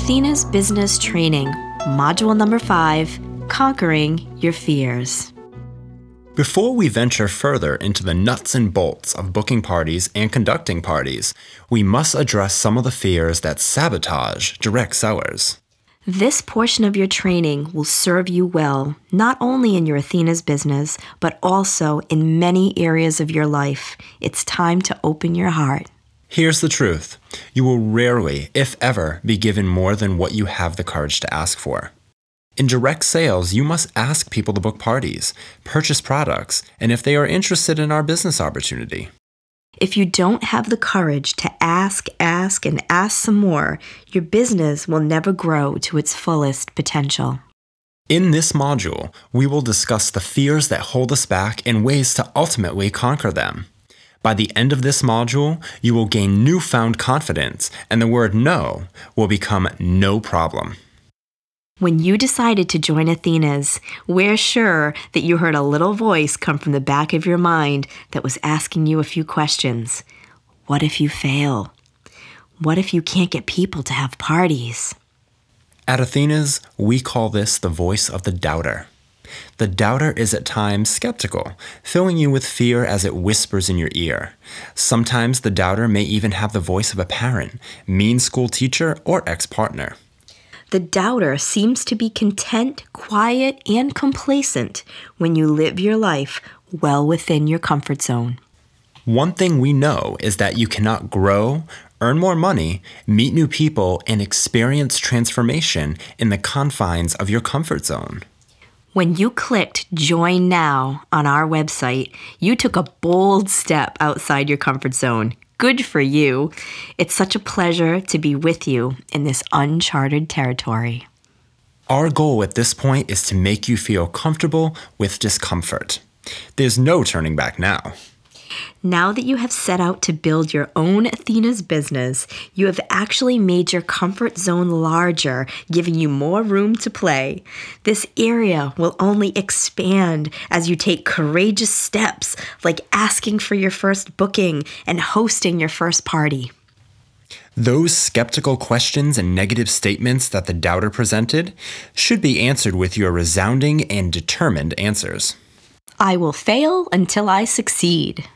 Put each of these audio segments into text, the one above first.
Athena's Business Training, Module Number 5, Conquering Your Fears. Before we venture further into the nuts and bolts of booking parties and conducting parties, we must address some of the fears that sabotage direct sellers. This portion of your training will serve you well, not only in your Athena's business, but also in many areas of your life. It's time to open your heart. Here's the truth. You will rarely, if ever, be given more than what you have the courage to ask for. In direct sales, you must ask people to book parties, purchase products, and if they are interested in our business opportunity. If you don't have the courage to ask, and ask some more, your business will never grow to its fullest potential. In this module, we will discuss the fears that hold us back and ways to ultimately conquer them. By the end of this module, you will gain newfound confidence, and the word no will become no problem. When you decided to join Athena's, we're sure that you heard a little voice come from the back of your mind that was asking you a few questions. What if you fail? What if you can't get people to have parties? At Athena's, we call this the voice of the doubter. The doubter is at times skeptical, filling you with fear as it whispers in your ear. Sometimes the doubter may even have the voice of a parent, mean school teacher, or ex-partner. The doubter seems to be content, quiet, and complacent when you live your life well within your comfort zone. One thing we know is that you cannot grow, earn more money, meet new people, and experience transformation in the confines of your comfort zone. When you clicked Join Now on our website, you took a bold step outside your comfort zone. Good for you. It's such a pleasure to be with you in this uncharted territory. Our goal at this point is to make you feel comfortable with discomfort. There's no turning back now. Now that you have set out to build your own Athena's business, you have actually made your comfort zone larger, giving you more room to play. This area will only expand as you take courageous steps like asking for your first booking and hosting your first party. Those skeptical questions and negative statements that the doubter presented should be answered with your resounding and determined answers. I will fail until I succeed.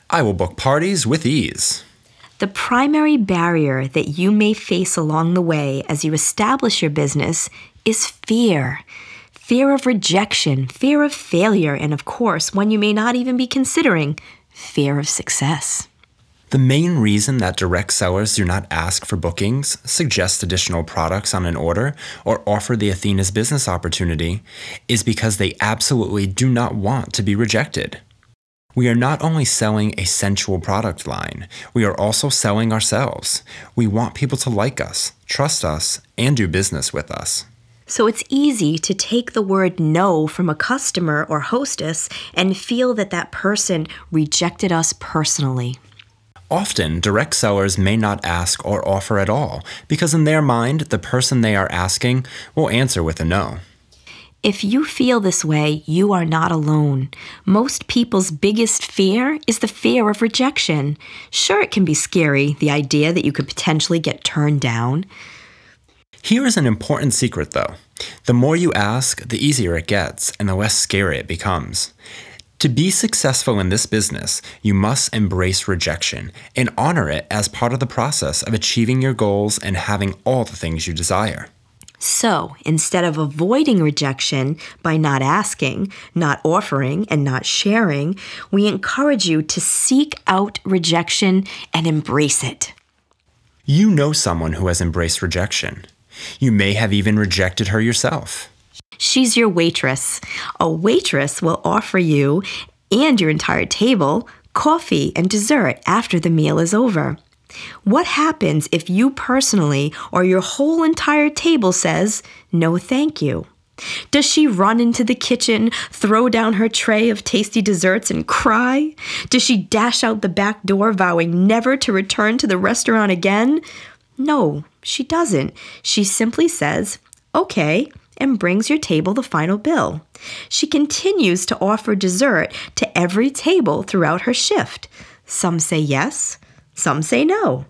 I will book parties with ease. The primary barrier that you may face along the way as you establish your business is fear. Fear of rejection, fear of failure, and of course, one you may not even be considering, fear of success. The main reason that direct sellers do not ask for bookings, suggest additional products on an order, or offer the Athena's business opportunity is because they absolutely do not want to be rejected. We are not only selling a sensual product line, we are also selling ourselves. We want people to like us, trust us, and do business with us. So it's easy to take the word no from a customer or hostess and feel that that person rejected us personally. Often, direct sellers may not ask or offer at all because in their mind, the person they are asking will answer with a no. If you feel this way, you are not alone. Most people's biggest fear is the fear of rejection. Sure, it can be scary, the idea that you could potentially get turned down. Here is an important secret, though. The more you ask, the easier it gets, and the less scary it becomes. To be successful in this business, you must embrace rejection and honor it as part of the process of achieving your goals and having all the things you desire. So, instead of avoiding rejection by not asking, not offering, and not sharing, we encourage you to seek out rejection and embrace it. You know someone who has embraced rejection. You may have even rejected her yourself. She's your waitress. A waitress will offer you and your entire table coffee and dessert after the meal is over. What happens if you personally or your whole entire table says, no thank you? Does she run into the kitchen, throw down her tray of tasty desserts and cry? Does she dash out the back door vowing never to return to the restaurant again? No, she doesn't. She simply says, okay, and brings your table the final bill. She continues to offer dessert to every table throughout her shift. Some say yes, Some say no.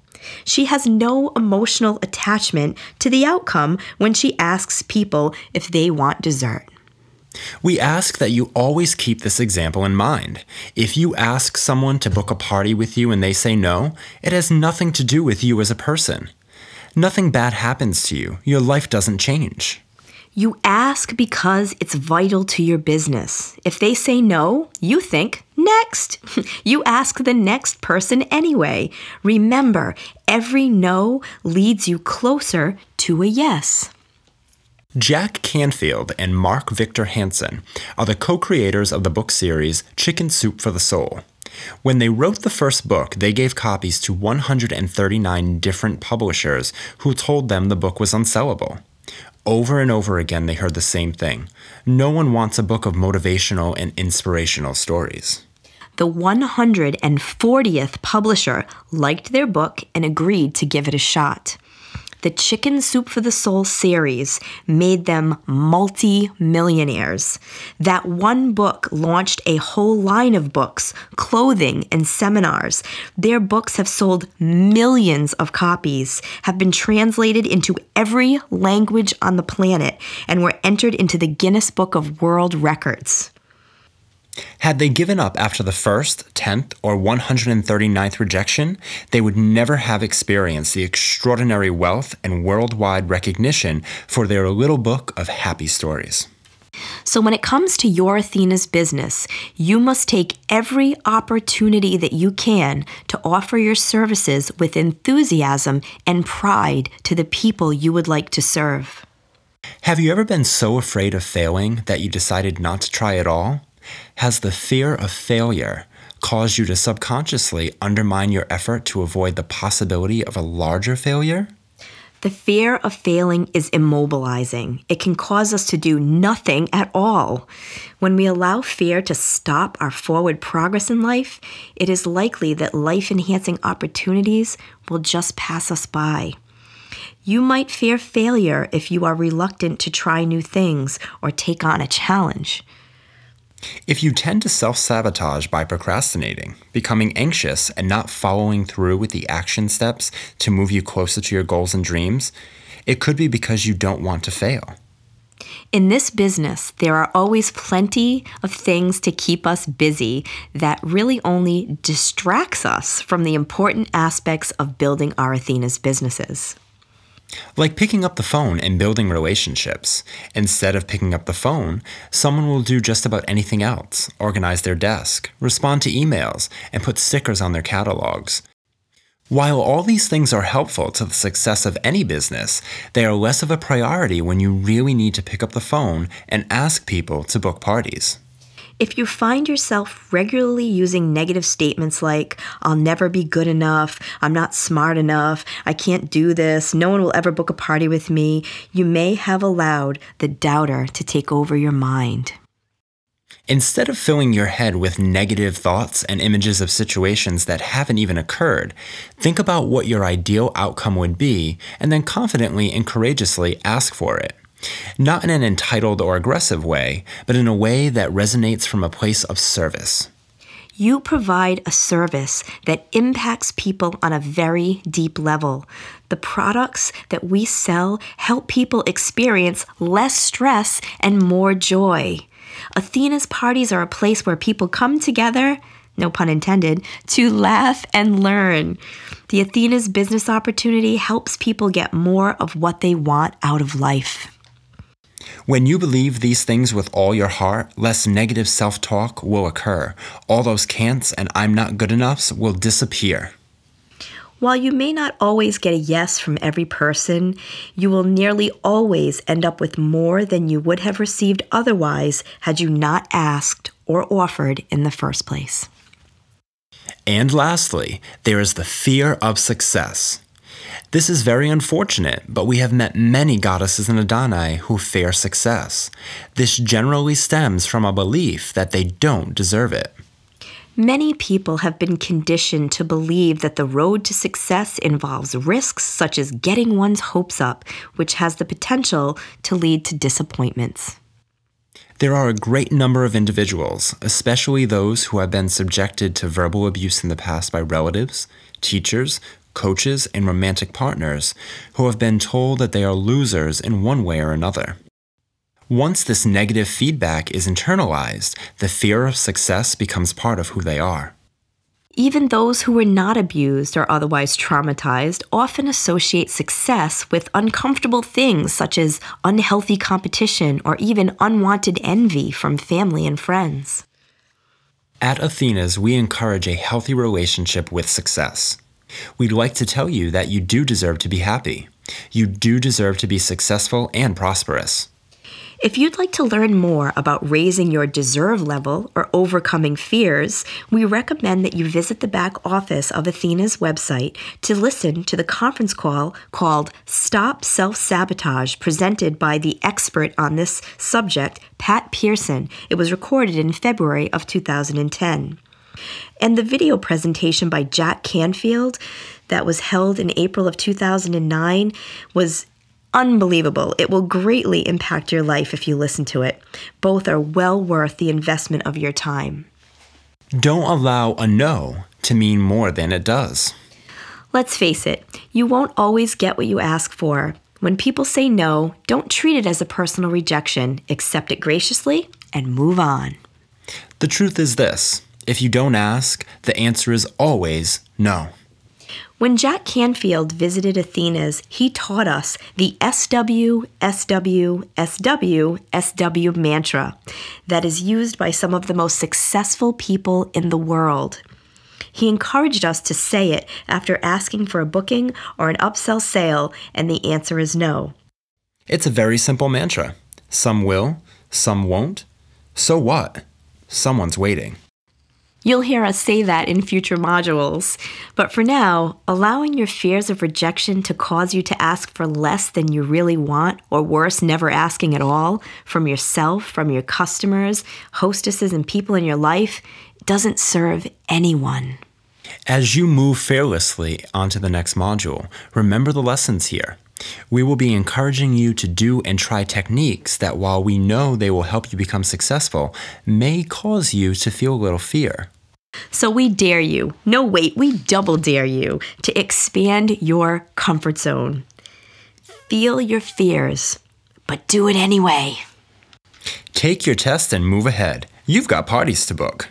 She has no emotional attachment to the outcome when she asks people if they want dessert. We ask that you always keep this example in mind. If you ask someone to book a party with you and they say no, it has nothing to do with you as a person. Nothing bad happens to you. Your life doesn't change. You ask because it's vital to your business. If they say no, you think, next. You ask the next person anyway. Remember, every no leads you closer to a yes. Jack Canfield and Mark Victor Hansen are the co-creators of the book series Chicken Soup for the Soul. When they wrote the first book, they gave copies to 139 different publishers who told them the book was unsellable. Over and over again, they heard the same thing. No one wants a book of motivational and inspirational stories. The 140th publisher liked their book and agreed to give it a shot. The Chicken Soup for the Soul series made them multi-millionaires. That one book launched a whole line of books, clothing, and seminars. Their books have sold millions of copies, have been translated into every language on the planet, and were entered into the Guinness Book of World Records. Had they given up after the first, 10th, or 139th rejection, they would never have experienced the extraordinary wealth and worldwide recognition for their little book of happy stories. So when it comes to your Athena's business, you must take every opportunity that you can to offer your services with enthusiasm and pride to the people you would like to serve. Have you ever been so afraid of failing that you decided not to try at all? Has the fear of failure caused you to subconsciously undermine your effort to avoid the possibility of a larger failure? The fear of failing is immobilizing. It can cause us to do nothing at all. When we allow fear to stop our forward progress in life, it is likely that life-enhancing opportunities will just pass us by. You might fear failure if you are reluctant to try new things or take on a challenge. If you tend to self-sabotage by procrastinating, becoming anxious, and not following through with the action steps to move you closer to your goals and dreams, it could be because you don't want to fail. In this business, there are always plenty of things to keep us busy that really only distracts us from the important aspects of building our Athena's businesses. Like picking up the phone and building relationships. Instead of picking up the phone, someone will do just about anything else, organize their desk, respond to emails, and put stickers on their catalogs. While all these things are helpful to the success of any business, they are less of a priority when you really need to pick up the phone and ask people to book parties. If you find yourself regularly using negative statements like, I'll never be good enough, I'm not smart enough, I can't do this, no one will ever book a party with me, you may have allowed the doubter to take over your mind. Instead of filling your head with negative thoughts and images of situations that haven't even occurred, think about what your ideal outcome would be and then confidently and courageously ask for it. Not in an entitled or aggressive way, but in a way that resonates from a place of service. You provide a service that impacts people on a very deep level. The products that we sell help people experience less stress and more joy. Athena's parties are a place where people come together, no pun intended, to laugh and learn. The Athena's business opportunity helps people get more of what they want out of life. When you believe these things with all your heart, less negative self-talk will occur. All those can'ts and I'm not good enoughs will disappear. While you may not always get a yes from every person, you will nearly always end up with more than you would have received otherwise had you not asked or offered in the first place. And lastly, there is the fear of success. This is very unfortunate, but we have met many goddesses and Adoni who fear success. This generally stems from a belief that they don't deserve it. Many people have been conditioned to believe that the road to success involves risks such as getting one's hopes up, which has the potential to lead to disappointments. There are a great number of individuals, especially those who have been subjected to verbal abuse in the past by relatives, teachers, coaches, and romantic partners, who have been told that they are losers in one way or another. Once this negative feedback is internalized, the fear of success becomes part of who they are. Even those who were not abused or otherwise traumatized often associate success with uncomfortable things such as unhealthy competition or even unwanted envy from family and friends. At Athena's, we encourage a healthy relationship with success. We'd like to tell you that you do deserve to be happy. You do deserve to be successful and prosperous. If you'd like to learn more about raising your deserve level or overcoming fears, we recommend that you visit the back office of Athena's website to listen to the conference call called Stop Self-Sabotage, presented by the expert on this subject, Pat Pearson. It was recorded in February of 2010. And the video presentation by Jack Canfield that was held in April of 2009 was unbelievable. It will greatly impact your life if you listen to it. Both are well worth the investment of your time. Don't allow a no to mean more than it does. Let's face it, you won't always get what you ask for. When people say no, don't treat it as a personal rejection. Accept it graciously and move on. The truth is this: if you don't ask, the answer is always no. When Jack Canfield visited Athena's, he taught us the SW, SW, SW, SW mantra that is used by some of the most successful people in the world. He encouraged us to say it after asking for a booking or an upsell sale, and the answer is no. It's a very simple mantra. Some will, some won't. So what? Someone's waiting. You'll hear us say that in future modules. But for now, allowing your fears of rejection to cause you to ask for less than you really want, or worse, never asking at all, from yourself, from your customers, hostesses, and people in your life, doesn't serve anyone. As you move fearlessly onto the next module, remember the lessons here. We will be encouraging you to do and try techniques that, while we know they will help you become successful, may cause you to feel a little fear. So we dare you, no wait, we double dare you to expand your comfort zone. Feel your fears, but do it anyway. Take your test and move ahead. You've got parties to book.